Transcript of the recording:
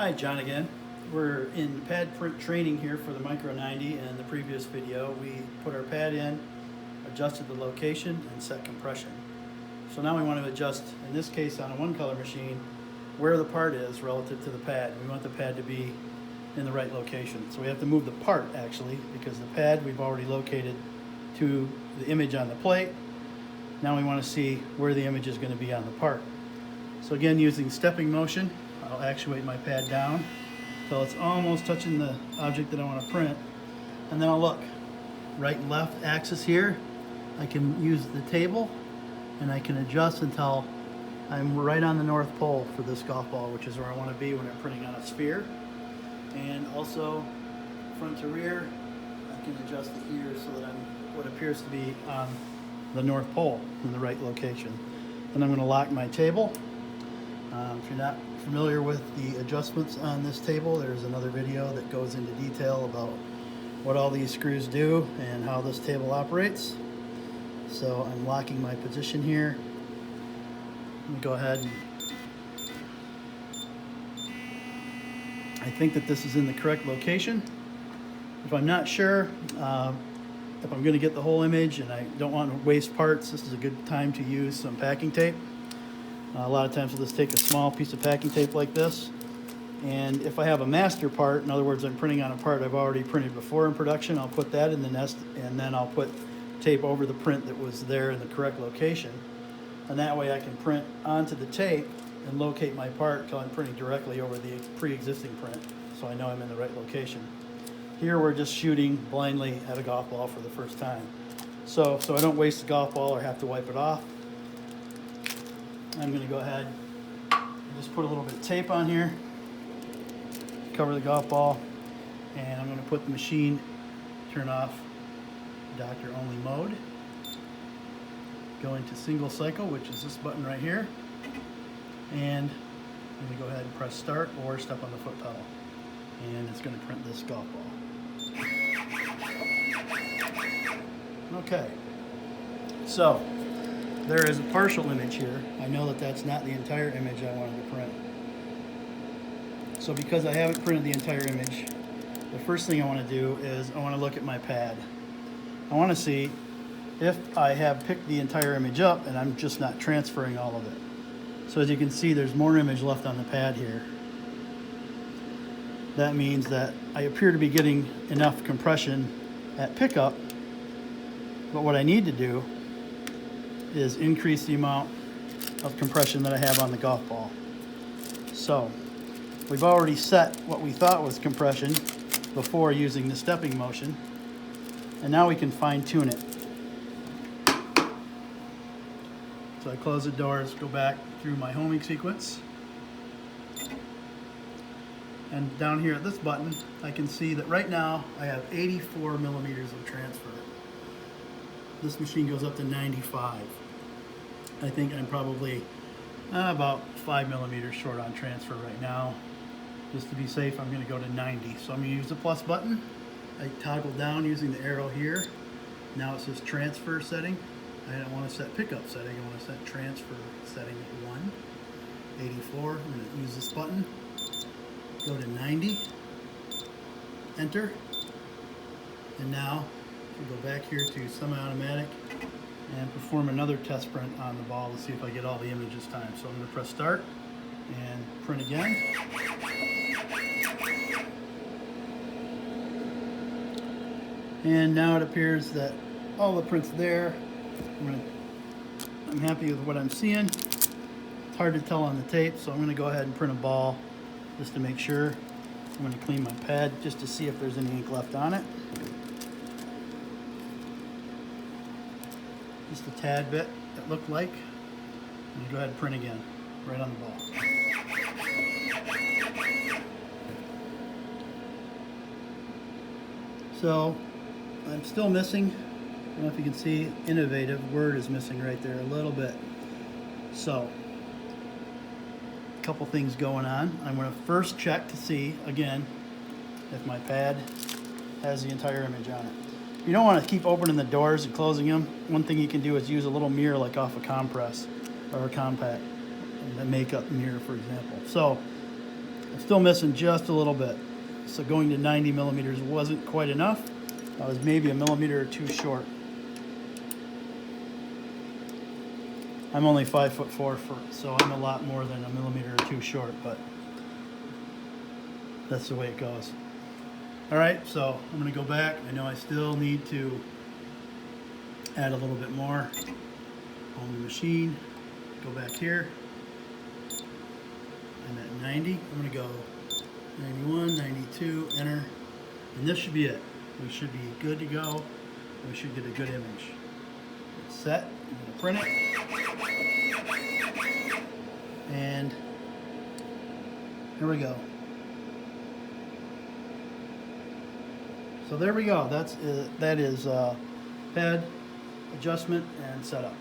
Hi, John again. We're in pad print training here for the Micro 90. And in the previous video, we put our pad in, adjusted the location, and set compression. So now we want to adjust, in this case on a one-color machine, where the part is relative to the pad. We want the pad to be in the right location. So we have to move the part, actually, because the pad we've already located to the image on the plate. Now we want to see where the image is going to be on the part. So again, using stepping motion, I'll actuate my pad down until it's almost touching the object that I want to print. And then I'll look. Right and left axis here, I can use the table and I can adjust until I'm right on the North Pole for this golf ball, which is where I want to be when I'm printing on a sphere. And also front to rear, I can adjust the ear so that I'm what appears to be on the North Pole in the right location. Then I'm going to lock my table. If you're not familiar with the adjustments on this table, there's another video that goes into detail about what all these screws do and how this table operates. So I'm locking my position here. Let me go ahead and I think that this is in the correct location. If I'm not sure, if I'm going to get the whole image and I don't want to waste parts, this is a good time to use some packing tape. A lot of times I'll just take a small piece of packing tape like this, and if I have a master part, in other words I'm printing on a part I've already printed before in production, I'll put that in the nest and then I'll put tape over the print that was there in the correct location, and that way I can print onto the tape and locate my part until I'm printing directly over the pre-existing print, so I know I'm in the right location. Here we're just shooting blindly at a golf ball for the first time. So I don't waste the golf ball or have to wipe it off, I'm going to go ahead and just put a little bit of tape on here, cover the golf ball, and I'm going to put the machine, turn off doctor only mode, go into single cycle, which is this button right here, and I'm going to go ahead and press start or step on the foot pedal, and it's going to print this golf ball. Okay, so there is a partial image here. I know that that's not the entire image I wanted to print. So because I haven't printed the entire image, the first thing I want to do is I want to look at my pad. I want to see if I have picked the entire image up and I'm just not transferring all of it. So as you can see, there's more image left on the pad here. That means that I appear to be getting enough compression at pickup, but what I need to do is increase the amount of compression that I have on the golf ball. So we've already set what we thought was compression before using the stepping motion, and now we can fine tune it. So I close the doors, go back through my homing sequence, and down here at this button I can see that right now I have 84 millimeters of transfer. This machine goes up to 95. I think I'm probably about 5 millimeters short on transfer right now. Just to be safe, I'm going to go to 90. So I'm going to use the plus button. I toggle down using the arrow here. Now it says transfer setting. I don't want to set pickup setting. I want to set transfer setting at 1. 84. I'm going to use this button. Go to 90. Enter. And now we'll go back here to semi-automatic and perform another test print on the ball to see if I get all the image this time. So I'm going to press start and print again. And now it appears that all the print's there. I'm happy with what I'm seeing. It's hard to tell on the tape, so I'm going to go ahead and print a ball just to make sure. I'm going to clean my pad just to see if there's any ink left on it. Just a tad bit, it looked like. I'm going to go ahead and print again, right on the ball. So, I'm still missing, I don't know if you can see, innovative word is missing right there a little bit. So, a couple things going on. I'm going to first check to see, again, if my pad has the entire image on it. You don't want to keep opening the doors and closing them. One thing you can do is use a little mirror like off a compress or a compact, a makeup mirror, for example. So Still missing just a little bit. So going to 90 millimeters wasn't quite enough. I was maybe a millimeter or two short. I'm only 5'4", so I'm a lot more than a millimeter or two short, but that's the way it goes. All right, so I'm gonna go back. I know I still need to add a little bit more on the machine. Go back here. I'm at 90. I'm gonna go 91, 92, enter, and this should be it. We should be good to go. We should get a good image. It's set. I'm gonna print it, and here we go. So there we go. That is pad adjustment and setup.